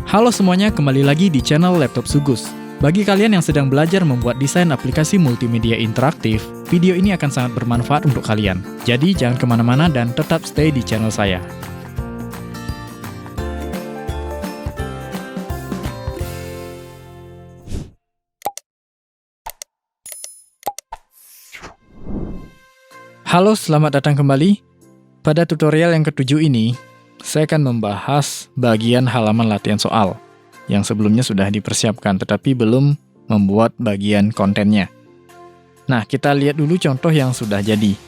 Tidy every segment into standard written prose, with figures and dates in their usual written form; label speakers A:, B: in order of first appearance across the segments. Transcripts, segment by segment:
A: Halo semuanya, kembali lagi di channel Laptop Sugus. Bagi kalian yang sedang belajar membuat desain aplikasi multimedia interaktif, video ini akan sangat bermanfaat untuk kalian. Jadi jangan kemana-mana dan tetap stay di channel saya. Halo, selamat datang kembali. Pada tutorial yang ketujuh ini, saya akan membahas bagian halaman latihan soal yang sebelumnya sudah dipersiapkan tetapi belum membuat bagian kontennya. Nah, kita lihat dulu contoh yang sudah jadi.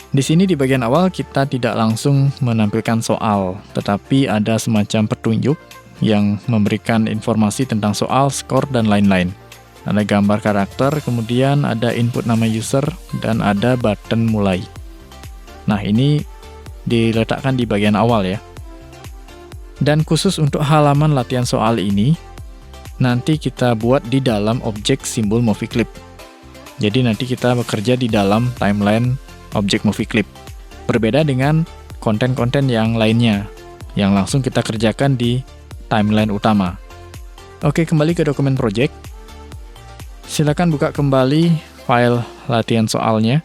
A: Di sini di bagian awal kita tidak langsung menampilkan soal, tetapi ada semacam petunjuk yang memberikan informasi tentang soal, skor, dan lain-lain. Ada gambar karakter, kemudian ada input nama user, dan ada button mulai. Nah, ini diletakkan di bagian awal ya. Dan khusus untuk halaman latihan soal ini, nanti kita buat di dalam objek simbol movie clip. Jadi nanti kita bekerja di dalam timeline objek movie clip. Berbeda dengan konten-konten yang lainnya, yang langsung kita kerjakan di timeline utama. Oke, kembali ke dokumen project. Silakan buka kembali file latihan soalnya.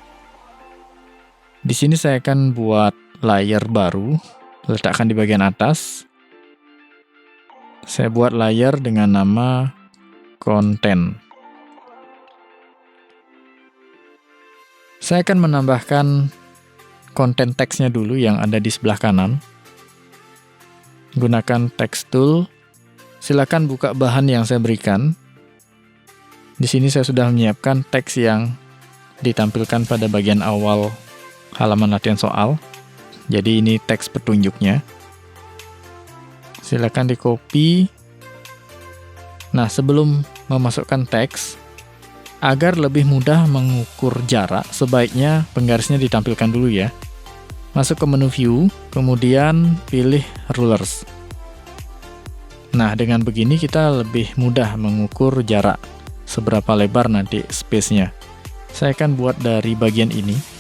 A: Di sini saya akan buat layer baru, letakkan di bagian atas. Saya buat layer dengan nama konten. Saya akan menambahkan konten teksnya dulu yang ada di sebelah kanan. Gunakan text tool. Silakan buka bahan yang saya berikan. Di sini saya sudah menyiapkan teks yang ditampilkan pada bagian awal halaman latihan soal. Jadi ini teks petunjuknya. Silakan di-copy. Nah, sebelum memasukkan teks, agar lebih mudah mengukur jarak, sebaiknya penggarisnya ditampilkan dulu ya. Masuk ke menu view, kemudian pilih rulers. Nah, dengan begini kita lebih mudah mengukur jarak, seberapa lebar nanti space-nya. Saya akan buat dari bagian ini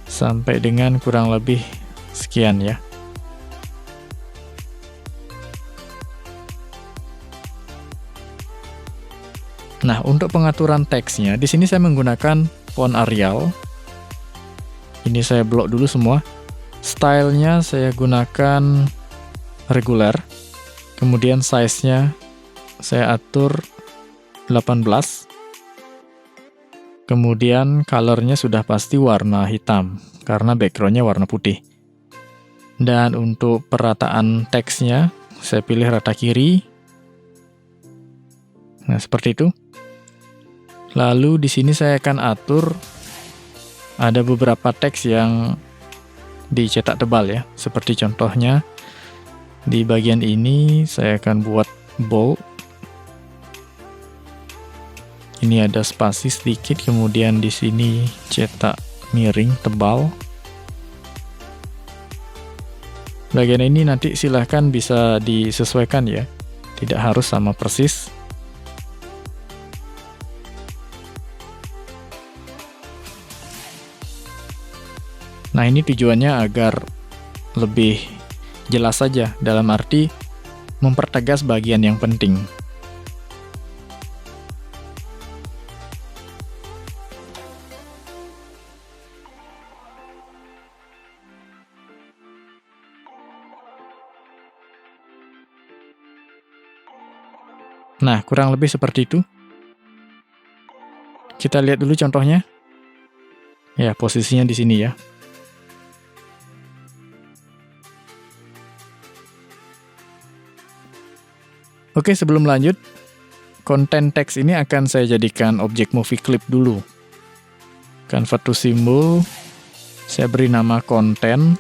A: sampai dengan kurang lebih sekian ya. Nah, untuk pengaturan teksnya, di sini saya menggunakan font Arial. Ini saya blok dulu semua. Stylenya saya gunakan regular. Kemudian size-nya saya atur 18. Kemudian color-nya sudah pasti warna hitam, karena background-nya warna putih. Dan untuk perataan teksnya, saya pilih rata kiri. Nah, seperti itu. Lalu di sini saya akan atur, ada beberapa teks yang dicetak tebal ya, seperti contohnya di bagian ini saya akan buat bold. Ini ada spasi sedikit, kemudian di sini cetak miring tebal. Bagian ini nanti silahkan bisa disesuaikan ya, tidak harus sama persis. Nah, ini tujuannya agar lebih jelas saja, dalam arti mempertegas bagian yang penting. Nah, kurang lebih seperti itu. Kita lihat dulu contohnya. Ya, posisinya di sini ya. Oke, sebelum lanjut, konten teks ini akan saya jadikan objek movie clip dulu. Convert to symbol, saya beri nama konten,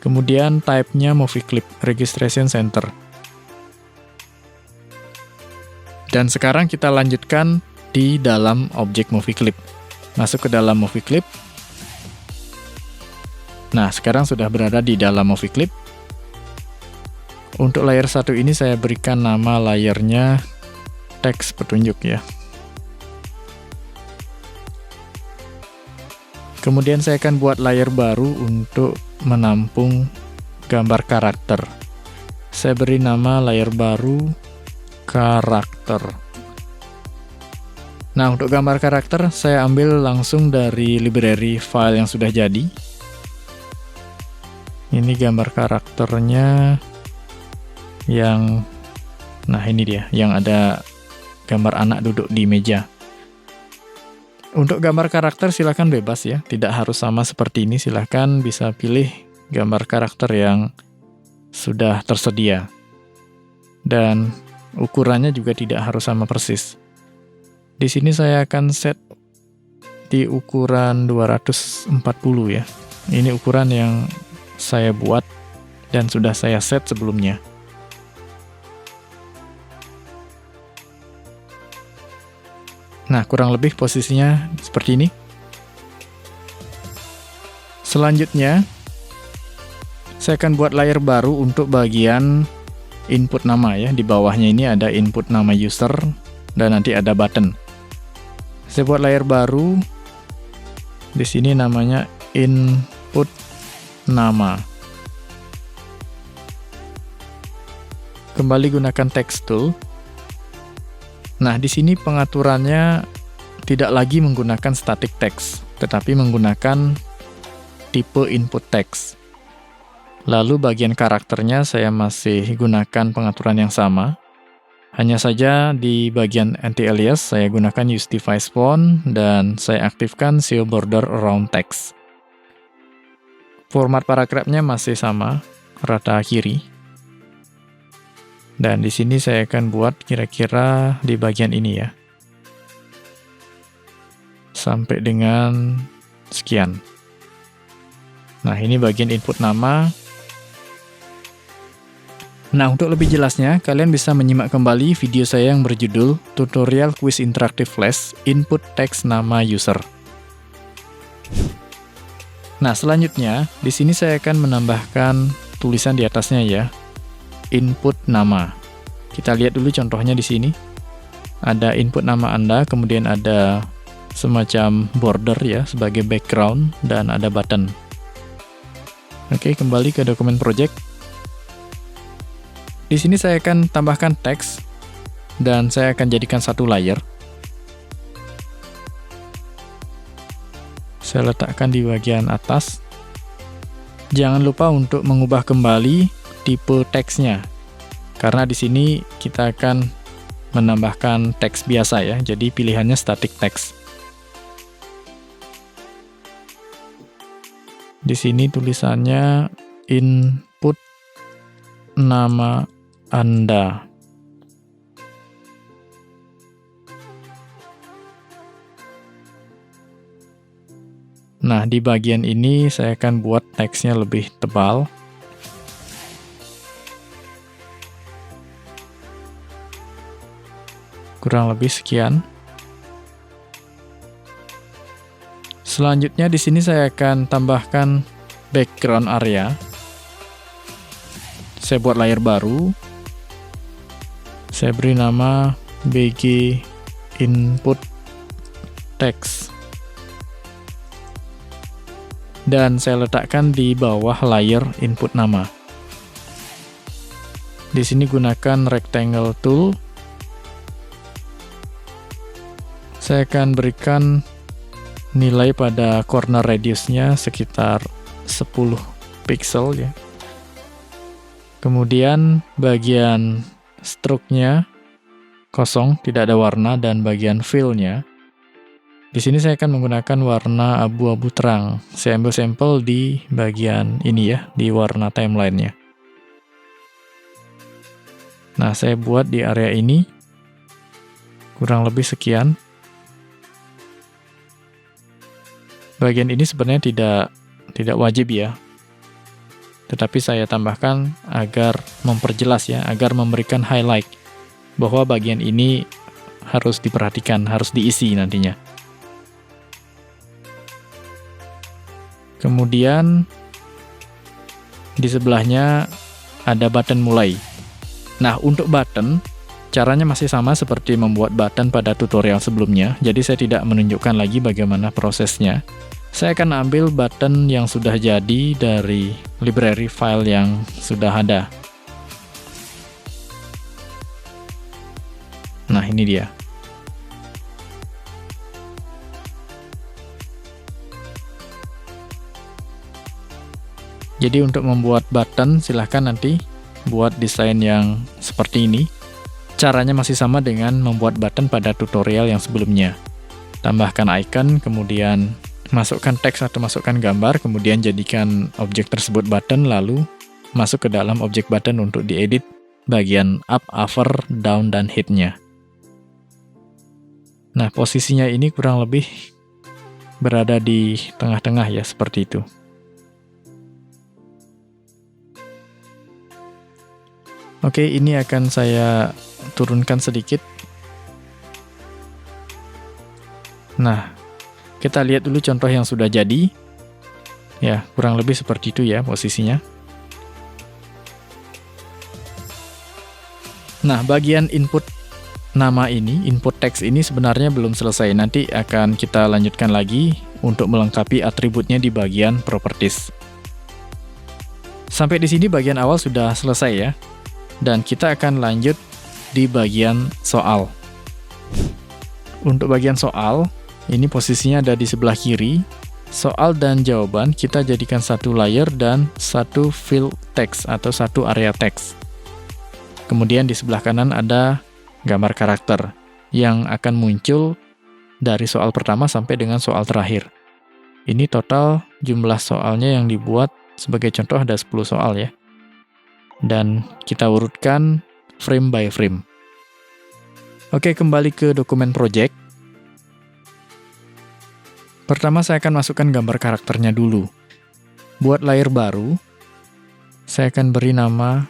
A: kemudian type-nya movie clip, registration center. Dan sekarang kita lanjutkan di dalam objek movie clip. Masuk ke dalam movie clip. Nah, sekarang sudah berada di dalam movie clip. Untuk layer 1 ini saya berikan nama layernya teks petunjuk ya. Kemudian saya akan buat layer baru untuk menampung gambar karakter. Saya beri nama layer baru karakter. Nah, untuk gambar karakter saya ambil langsung dari library file yang sudah jadi. Ini gambar karakternya yang, nah ini dia, yang ada gambar anak duduk di meja. Untuk gambar karakter silahkan bebas ya, tidak harus sama seperti ini, silahkan bisa pilih gambar karakter yang sudah tersedia. Dan ukurannya juga tidak harus sama persis. Di sini saya akan set di ukuran 240 ya. Ini ukuran yang saya buat dan sudah saya set sebelumnya. Nah, kurang lebih posisinya seperti ini. Selanjutnya, saya akan buat layer baru untuk bagian input nama ya. Di bawahnya ini ada input nama user dan nanti ada button. Saya buat layer baru. Di sini namanya input nama. Kembali gunakan text tool. Nah, di sini pengaturannya tidak lagi menggunakan static text, tetapi menggunakan tipe input text. Lalu bagian karakternya saya masih gunakan pengaturan yang sama. Hanya saja di bagian anti-alias saya gunakan use device font dan saya aktifkan show border around text. Format paragrafnya masih sama, rata kiri. Dan di sini saya akan buat kira-kira di bagian ini ya. Sampai dengan sekian. Nah, ini bagian input nama. Nah, untuk lebih jelasnya, kalian bisa menyimak kembali video saya yang berjudul Tutorial Quiz Interactive Flash Input Text Nama User. Nah, selanjutnya, di sini saya akan menambahkan tulisan di atasnya ya. Input nama. Kita lihat dulu contohnya di sini. Ada input nama Anda, kemudian ada semacam border ya sebagai background dan ada button. Oke, kembali ke dokumen project. Di sini saya akan tambahkan teks dan saya akan jadikan satu layer. Saya letakkan di bagian atas. Jangan lupa untuk mengubah kembali tipe teksnya, karena di sini kita akan menambahkan teks biasa ya, jadi pilihannya static text. Di sini tulisannya input nama Anda. Nah, di bagian ini saya akan buat teksnya lebih tebal. Kurang lebih sekian. Selanjutnya di sini saya akan tambahkan background area. Saya buat layer baru. Saya beri nama BG Input Text. Dan saya letakkan di bawah layer input nama. Di sini gunakan rectangle tool. Saya akan berikan nilai pada corner radiusnya sekitar 10 pixel ya. Kemudian bagian stroke-nya kosong, tidak ada warna, dan bagian fill-nya di sini saya akan menggunakan warna abu-abu terang. Saya ambil sampel di bagian ini ya, di warna timeline-nya. Nah, saya buat di area ini kurang lebih sekian. Bagian ini sebenarnya tidak wajib ya, tetapi saya tambahkan agar memperjelas ya, agar memberikan highlight bahwa bagian ini harus diperhatikan, harus diisi nantinya. Kemudian di sebelahnya ada button mulai. Nah, untuk button caranya masih sama seperti membuat button pada tutorial sebelumnya, jadi saya tidak menunjukkan lagi bagaimana prosesnya. Saya akan ambil button yang sudah jadi dari library file yang sudah ada. Nah, ini dia. Jadi untuk membuat button, silahkan nanti buat desain yang seperti ini. Caranya masih sama dengan membuat button pada tutorial yang sebelumnya. Tambahkan icon, kemudian masukkan teks atau masukkan gambar, kemudian jadikan objek tersebut button, lalu masuk ke dalam objek button untuk diedit bagian up, over, down, dan head-nya. Nah, posisinya ini kurang lebih berada di tengah-tengah ya, seperti itu. Oke, ini akan saya turunkan sedikit. Nah, kita lihat dulu contoh yang sudah jadi. Ya, kurang lebih seperti itu ya posisinya. Nah, bagian input nama ini, input teks ini sebenarnya belum selesai. Nanti akan kita lanjutkan lagi untuk melengkapi atributnya di bagian properties. Sampai di sini bagian awal sudah selesai ya. Dan kita akan lanjut di bagian soal. Untuk bagian soal, ini posisinya ada di sebelah kiri. Soal dan jawaban kita jadikan satu layer dan satu field text atau satu area teks. Kemudian di sebelah kanan ada gambar karakter yang akan muncul dari soal pertama sampai dengan soal terakhir. Ini total jumlah soalnya yang dibuat, sebagai contoh ada 10 soal ya. Dan kita urutkan frame by frame. Oke, kembali ke dokumen project. Pertama saya akan masukkan gambar karakternya dulu. Buat layer baru, saya akan beri nama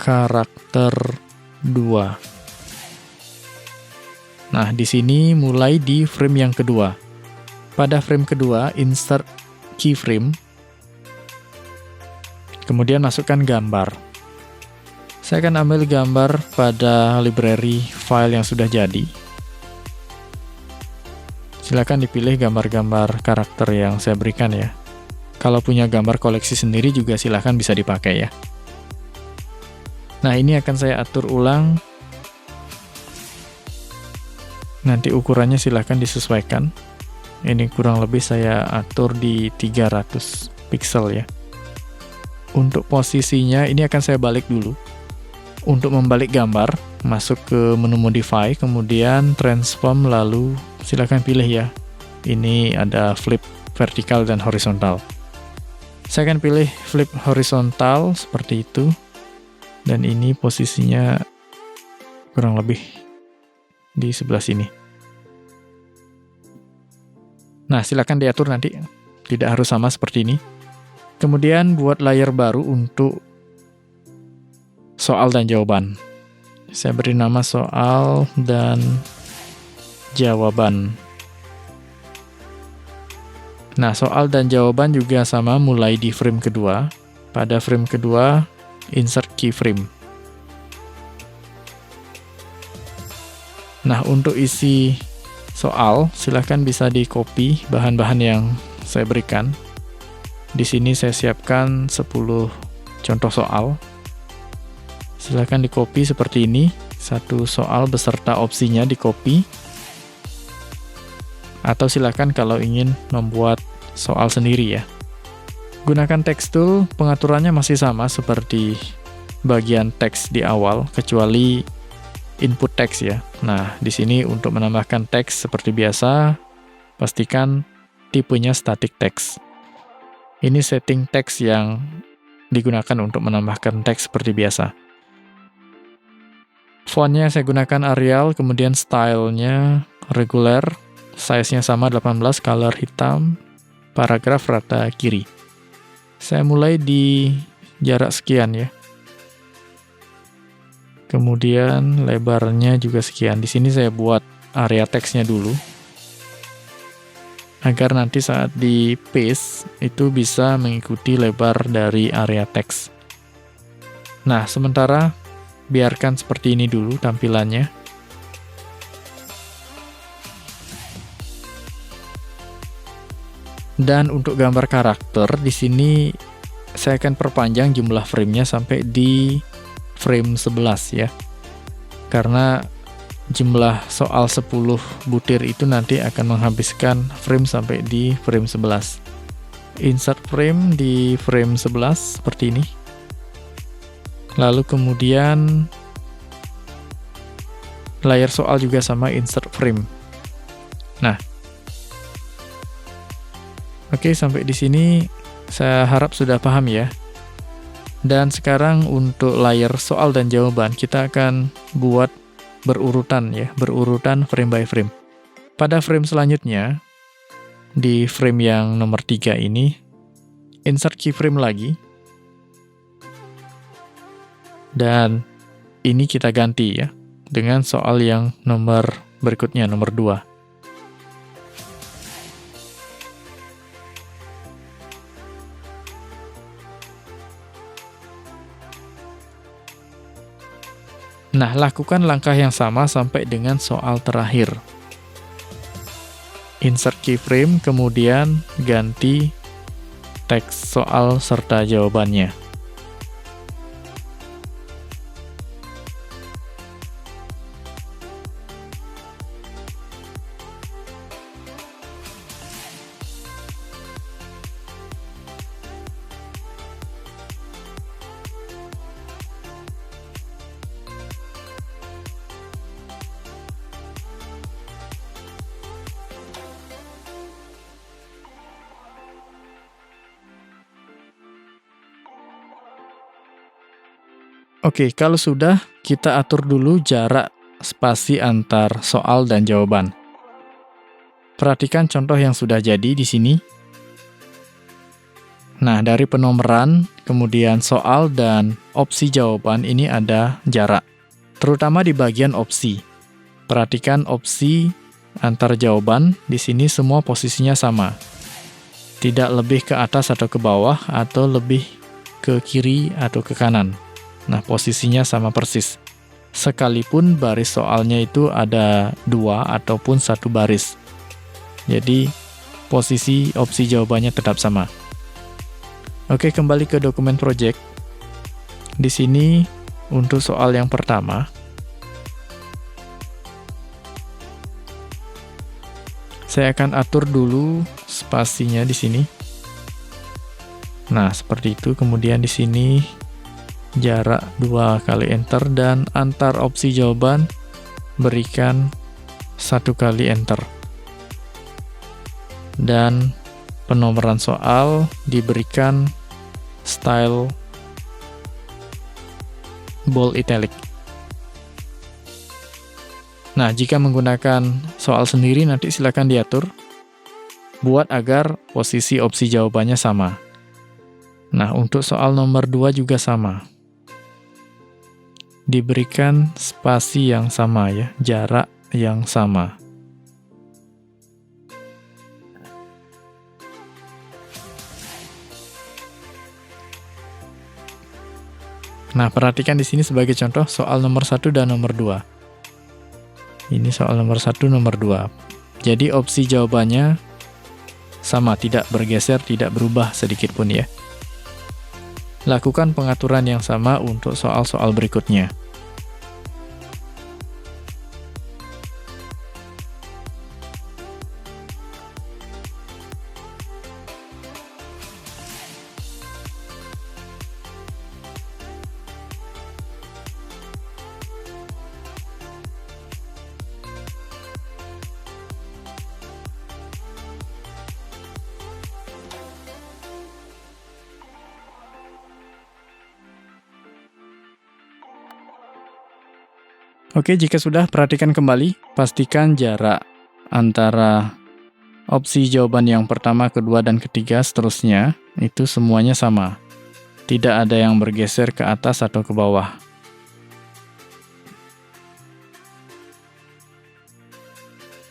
A: karakter 2. Nah, di sini mulai di frame yang kedua. Pada frame kedua, insert keyframe. Kemudian masukkan gambar. Saya akan ambil gambar pada library file yang sudah jadi. Silakan dipilih gambar-gambar karakter yang saya berikan ya. Kalau punya gambar koleksi sendiri juga silakan bisa dipakai ya. Nah, ini akan saya atur ulang. Nanti ukurannya silakan disesuaikan. Ini kurang lebih saya atur di 300 pixel ya. Untuk posisinya ini akan saya balik dulu. Untuk membalik gambar, masuk ke menu modify, kemudian transform, lalu silakan pilih ya. Ini ada flip vertikal dan horizontal. Saya akan pilih flip horizontal seperti itu. Dan ini posisinya kurang lebih di sebelah sini. Nah, silakan diatur nanti. Tidak harus sama seperti ini. Kemudian buat layer baru untuk soal dan jawaban. Saya beri nama soal dan jawaban. Nah, soal dan jawaban juga sama, mulai di frame kedua. Pada frame kedua, insert keyframe. Nah, untuk isi soal, silahkan bisa di-copy bahan-bahan yang saya berikan. Di sini saya siapkan 10 contoh soal. Silahkan di-copy seperti ini, satu soal beserta opsinya di-copy. Atau silahkan kalau ingin membuat soal sendiri ya. Gunakan text tool, pengaturannya masih sama seperti bagian teks di awal, kecuali input teks ya. Nah, di sini untuk menambahkan teks seperti biasa, pastikan tipenya static text. Ini setting teks yang digunakan untuk menambahkan teks seperti biasa. Fontnya saya gunakan Arial, kemudian stylenya regular, size-nya sama 18, color hitam, paragraf rata kiri. Saya mulai di jarak sekian ya. Kemudian lebarnya juga sekian. Di sini saya buat area teksnya dulu, agar nanti saat di paste itu bisa mengikuti lebar dari area teks. Nah, sementara biarkan seperti ini dulu tampilannya. Dan untuk gambar karakter, di sini saya akan perpanjang jumlah frame-nya sampai di frame 11 ya. Karena jumlah soal 10 butir itu nanti akan menghabiskan frame sampai di frame 11. Insert frame di frame 11 seperti ini. Lalu kemudian layar soal juga sama, insert frame. Nah, oke, sampai di sini saya harap sudah paham ya. Dan sekarang untuk layar soal dan jawaban kita akan buat berurutan ya, berurutan frame by frame. Pada frame selanjutnya, di frame yang nomor 3 ini, insert keyframe lagi. Dan ini kita ganti ya, dengan soal yang nomor berikutnya, nomor 2. Nah, lakukan langkah yang sama sampai dengan soal terakhir. Insert keyframe, kemudian ganti teks soal serta jawabannya. Oke, kalau sudah, kita atur dulu jarak spasi antar soal dan jawaban. Perhatikan contoh yang sudah jadi di sini. Nah, dari penomoran, kemudian soal dan opsi jawaban ini ada jarak, terutama di bagian opsi. Perhatikan opsi antar jawaban, di sini semua posisinya sama. Tidak lebih ke atas atau ke bawah, atau lebih ke kiri atau ke kanan. Nah, posisinya sama persis. Sekalipun baris soalnya itu ada 2 ataupun 1 baris. Jadi, posisi opsi jawabannya tetap sama. Oke, kembali ke dokumen project. Di sini, untuk soal yang pertama, saya akan atur dulu spasinya di sini. Nah, seperti itu. Kemudian di sini jarak 2 kali enter, dan antar opsi jawaban berikan 1 kali enter. Dan penomoran soal diberikan style bold italic. Nah, jika menggunakan soal sendiri nanti silakan diatur, buat agar posisi opsi jawabannya sama. Nah, untuk soal nomor 2 juga sama. Diberikan spasi yang sama ya, jarak yang sama. Nah, perhatikan di sini sebagai contoh soal nomor 1 dan nomor 2. Ini soal nomor 1, nomor 2. Jadi opsi jawabannya sama, tidak bergeser, tidak berubah sedikit pun ya. Lakukan pengaturan yang sama untuk soal-soal berikutnya. Oke, jika sudah, perhatikan kembali, pastikan jarak antara opsi jawaban yang pertama, kedua, dan ketiga, seterusnya, itu semuanya sama. Tidak ada yang bergeser ke atas atau ke bawah.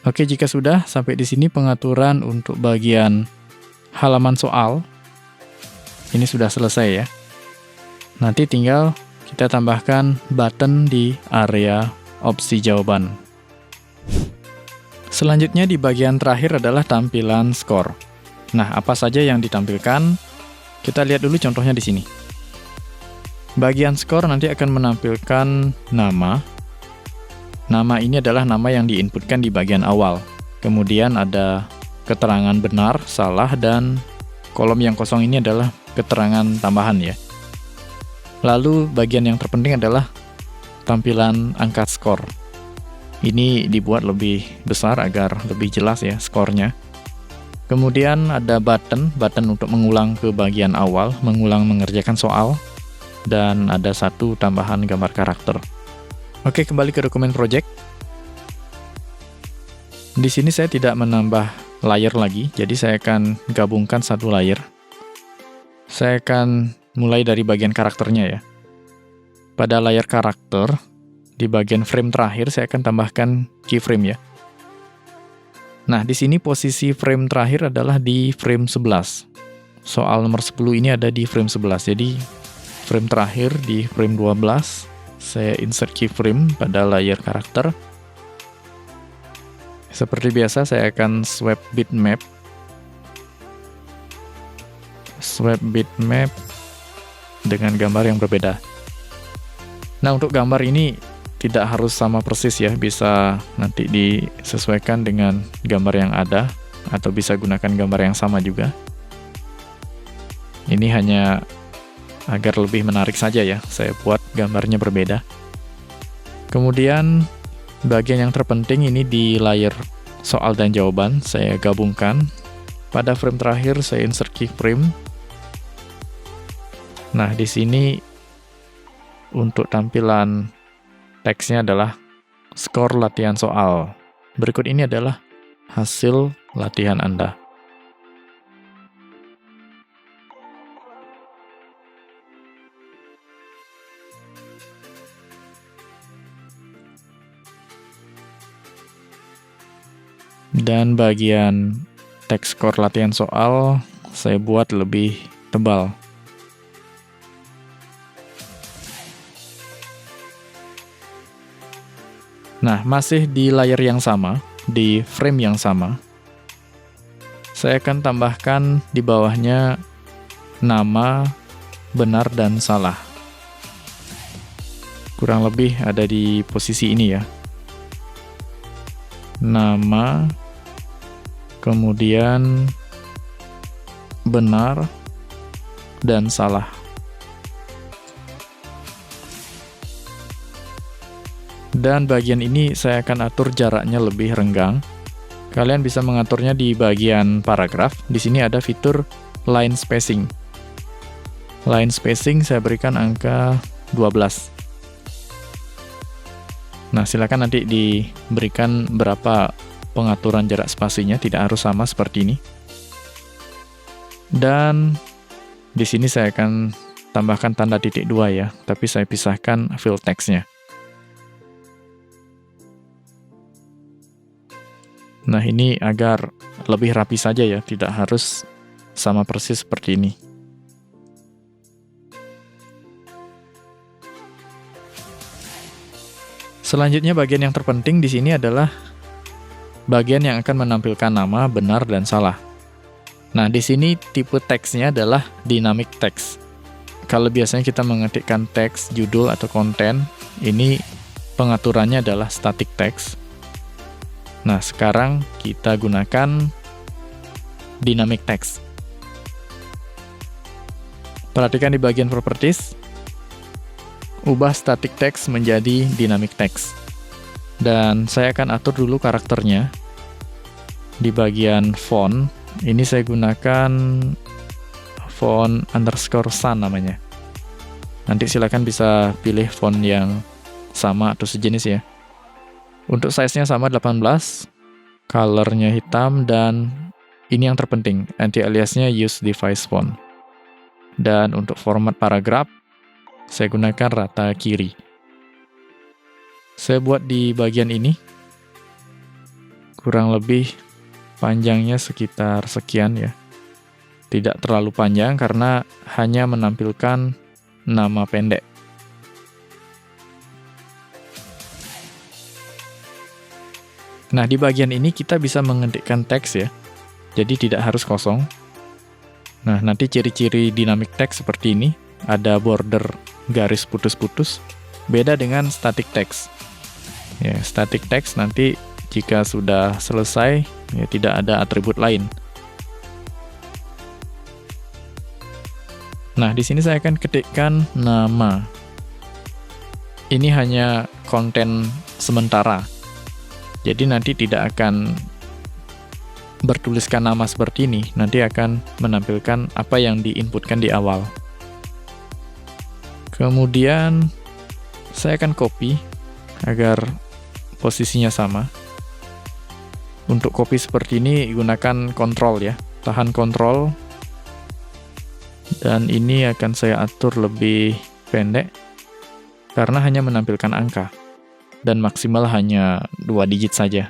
A: Oke, jika sudah, sampai di sini pengaturan untuk bagian halaman soal. Ini sudah selesai ya. Nanti tinggal kita tambahkan button di area opsi jawaban. Selanjutnya di bagian terakhir adalah tampilan skor. Nah, apa saja yang ditampilkan? Kita lihat dulu contohnya di sini. Bagian skor nanti akan menampilkan nama. Nama ini adalah nama yang diinputkan di bagian awal. Kemudian ada keterangan benar, salah, dan kolom yang kosong ini adalah keterangan tambahan ya. Lalu bagian yang terpenting adalah tampilan angka skor. Ini dibuat lebih besar agar lebih jelas ya skornya. Kemudian ada button untuk mengulang ke bagian awal, mengulang mengerjakan soal, dan ada satu tambahan gambar karakter. Oke, kembali ke dokumen project. Di sini saya tidak menambah layer lagi, jadi saya akan gabungkan satu layer. Saya akan mulai dari bagian karakternya ya. Pada layar karakter, di bagian frame terakhir saya akan tambahkan keyframe ya. Nah, di sini posisi frame terakhir adalah di frame 11. Soal nomor 10 ini ada di frame 11. Jadi, frame terakhir di frame 12, saya insert keyframe pada layar karakter. Seperti biasa, saya akan swipe bitmap. Swipe bitmap dengan gambar yang berbeda. Nah, untuk gambar ini tidak harus sama persis ya, bisa nanti disesuaikan dengan gambar yang ada, atau bisa gunakan gambar yang sama juga. Ini hanya agar lebih menarik saja ya, saya buat gambarnya berbeda. Kemudian, bagian yang terpenting ini di layar soal dan jawaban, saya gabungkan. Pada frame terakhir, saya insert keyframe. Nah, di sini untuk tampilan teksnya adalah skor latihan soal. Berikut ini adalah hasil latihan Anda. Dan bagian teks skor latihan soal saya buat lebih tebal. Nah, masih di layar yang sama, di frame yang sama, saya akan tambahkan di bawahnya nama, benar, dan salah. Kurang lebih ada di posisi ini ya. Nama, kemudian benar, dan salah. Dan bagian ini saya akan atur jaraknya lebih renggang. Kalian bisa mengaturnya di bagian paragraf. Di sini ada fitur line spacing. Line spacing saya berikan angka 12. Nah, silakan nanti diberikan berapa pengaturan jarak spasinya, tidak harus sama seperti ini. Dan di sini saya akan tambahkan tanda titik 2 ya, tapi saya pisahkan fill text-nya. Nah, ini agar lebih rapi saja ya, tidak harus sama persis seperti ini. Selanjutnya bagian yang terpenting di sini adalah bagian yang akan menampilkan nama, benar, dan salah. Nah, di sini tipe teksnya adalah dynamic text. Kalau biasanya kita mengetikkan teks, judul, atau konten, ini pengaturannya adalah static text. Nah, sekarang kita gunakan dynamic text. Perhatikan di bagian properties, ubah static text menjadi dynamic text. Dan saya akan atur dulu karakternya. Di bagian font, ini saya gunakan font _sun namanya. Nanti silakan bisa pilih font yang sama atau sejenis ya. Untuk size-nya sama 18, color-nya hitam, dan ini yang terpenting, anti-aliasnya use device font. Dan untuk format paragraf, saya gunakan rata kiri. Saya buat di bagian ini, kurang lebih panjangnya sekitar sekian ya. Tidak terlalu panjang karena hanya menampilkan nama pendek. Nah, di bagian ini kita bisa mengetikkan teks ya. Jadi tidak harus kosong. Nah, nanti ciri-ciri dynamic text seperti ini, ada border garis putus-putus, beda dengan static text. Ya, static text nanti jika sudah selesai, ya tidak ada atribut lain. Nah, di sini saya akan ketikkan nama. Ini hanya konten sementara. Jadi nanti tidak akan bertuliskan nama seperti ini, nanti akan menampilkan apa yang diinputkan di awal. Kemudian saya akan copy agar posisinya sama. Untuk copy seperti ini gunakan Ctrl ya, tahan Ctrl, dan ini akan saya atur lebih pendek karena hanya menampilkan angka dan maksimal hanya 2 digit saja,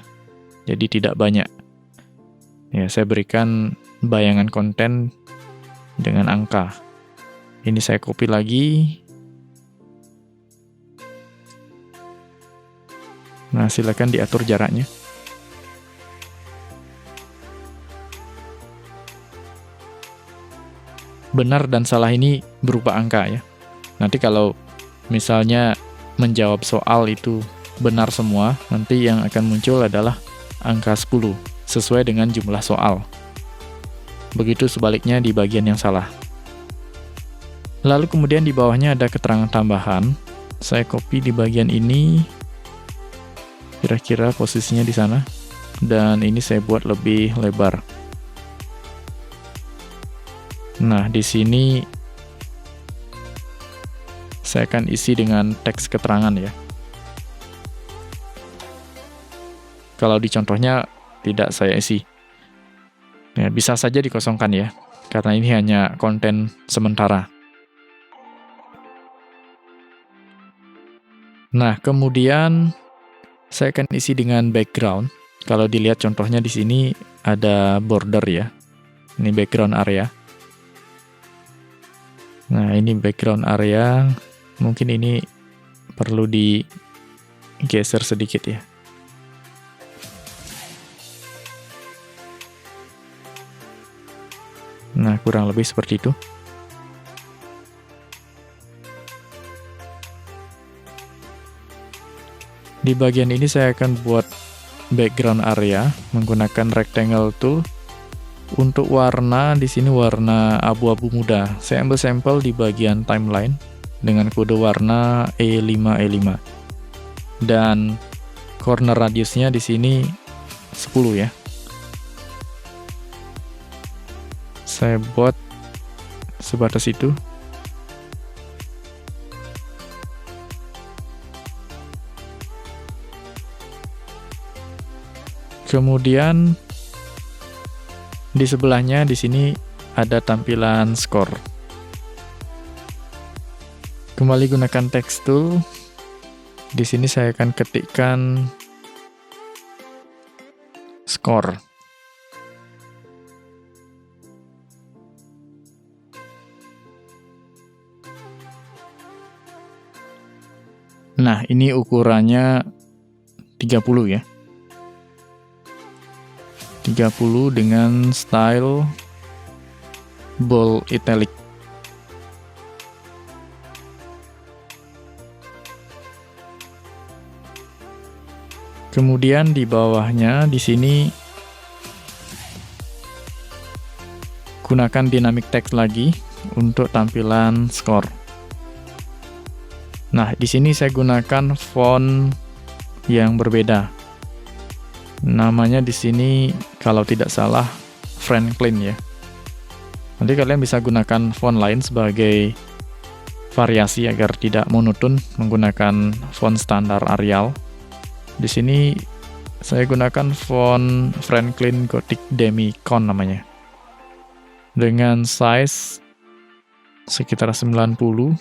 A: jadi tidak banyak. Ya, saya berikan bayangan konten dengan angka. Ini saya copy lagi. Nah, silakan diatur jaraknya. Benar dan salah ini berupa angka ya. Nanti kalau misalnya menjawab soal itu benar semua, nanti yang akan muncul adalah angka 10. Sesuai dengan jumlah soal. Begitu sebaliknya di bagian yang salah. Lalu kemudian di bawahnya ada keterangan tambahan. Saya copy di bagian ini, kira-kira posisinya di sana, dan ini saya buat lebih lebar. Nah, di sini saya akan isi dengan teks keterangan ya. Kalau di contohnya tidak saya isi. Ya, bisa saja dikosongkan ya, karena ini hanya konten sementara. Nah, kemudian saya akan isi dengan background. Kalau dilihat contohnya di sini ada border ya. Ini background area. Nah, ini background area. Mungkin ini perlu digeser sedikit ya. Nah, kurang lebih seperti itu. Di bagian ini saya akan buat background area menggunakan rectangle tool. Untuk warna, di sini warna abu-abu muda. Saya ambil sampel di bagian timeline dengan kode warna E5E5. Dan corner radiusnya di sini 10 ya. Saya buat sebatas itu. Kemudian di sebelahnya di sini ada tampilan skor. Kembali gunakan text tool. Di sini saya akan ketikkan skor. Nah, ini ukurannya 30 ya. 30 dengan style bold italic. Kemudian di bawahnya di sini gunakan dynamic text lagi untuk tampilan skor. Nah, di sini saya gunakan font yang berbeda. Namanya di sini kalau tidak salah Franklin ya. Nanti kalian bisa gunakan font lain sebagai variasi agar tidak monoton menggunakan font standar Arial. Di sini saya gunakan font Franklin Gothic Demi-Con namanya. Dengan size sekitar 90.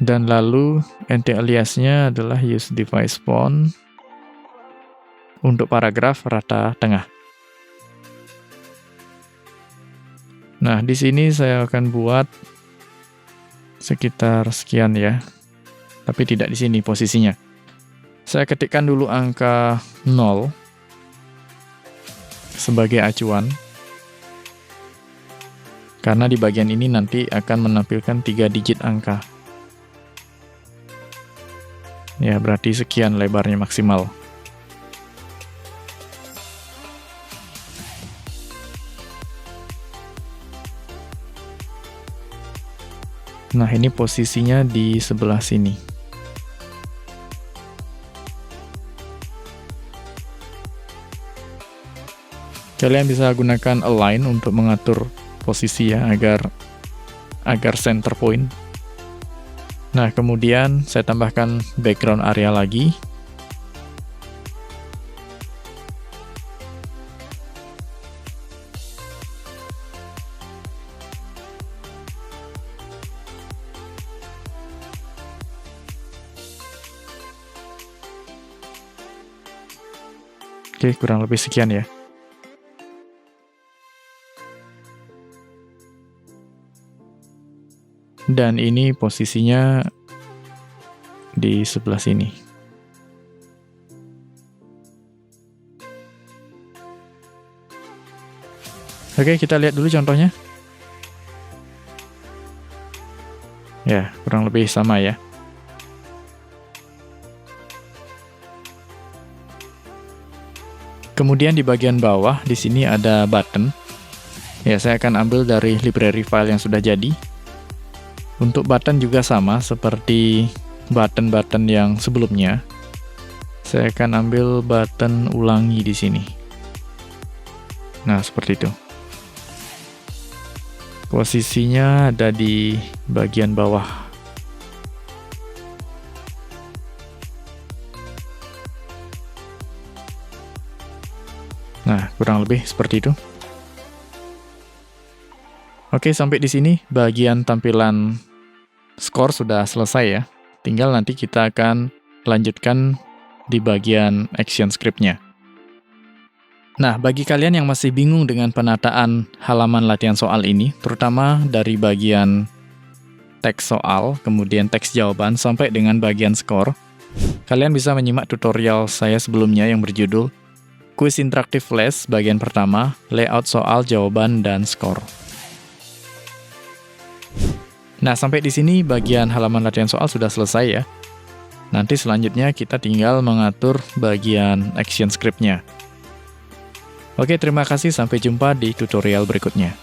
A: Dan lalu anti-aliasnya adalah use device font. Untuk paragraf rata tengah. Nah, di sini saya akan buat sekitar sekian ya. Tapi tidak di sini posisinya. Saya ketikkan dulu angka 0 sebagai acuan. Karena di bagian ini nanti akan menampilkan 3 digit angka. Ya, berarti sekian lebarnya maksimal. Nah, ini posisinya di sebelah sini. Kalian bisa gunakan align untuk mengatur posisi ya, agar center point. Nah, kemudian saya tambahkan background area lagi. Oke, kurang lebih sekian ya. Dan ini posisinya di sebelah sini. Oke, kita lihat dulu contohnya. Ya, kurang lebih sama ya. Kemudian di bagian bawah, di sini ada button. Ya, saya akan ambil dari library file yang sudah jadi. Untuk button juga sama seperti button-button yang sebelumnya. Saya akan ambil button ulangi di sini. Nah, seperti itu. Posisinya ada di bagian bawah. Nah, kurang lebih seperti itu. Oke, sampai di sini bagian tampilan skor sudah selesai ya. Tinggal nanti kita akan lanjutkan di bagian action script-nya. Nah, bagi kalian yang masih bingung dengan penataan halaman latihan soal ini, terutama dari bagian teks soal, kemudian teks jawaban, sampai dengan bagian skor, kalian bisa menyimak tutorial saya sebelumnya yang berjudul Quiz Interaktif Flash bagian pertama, layout soal, jawaban, dan skor. Nah, sampai di sini bagian halaman latihan soal sudah selesai ya. Nanti selanjutnya kita tinggal mengatur bagian action script-nya. Oke, terima kasih, sampai jumpa di tutorial berikutnya.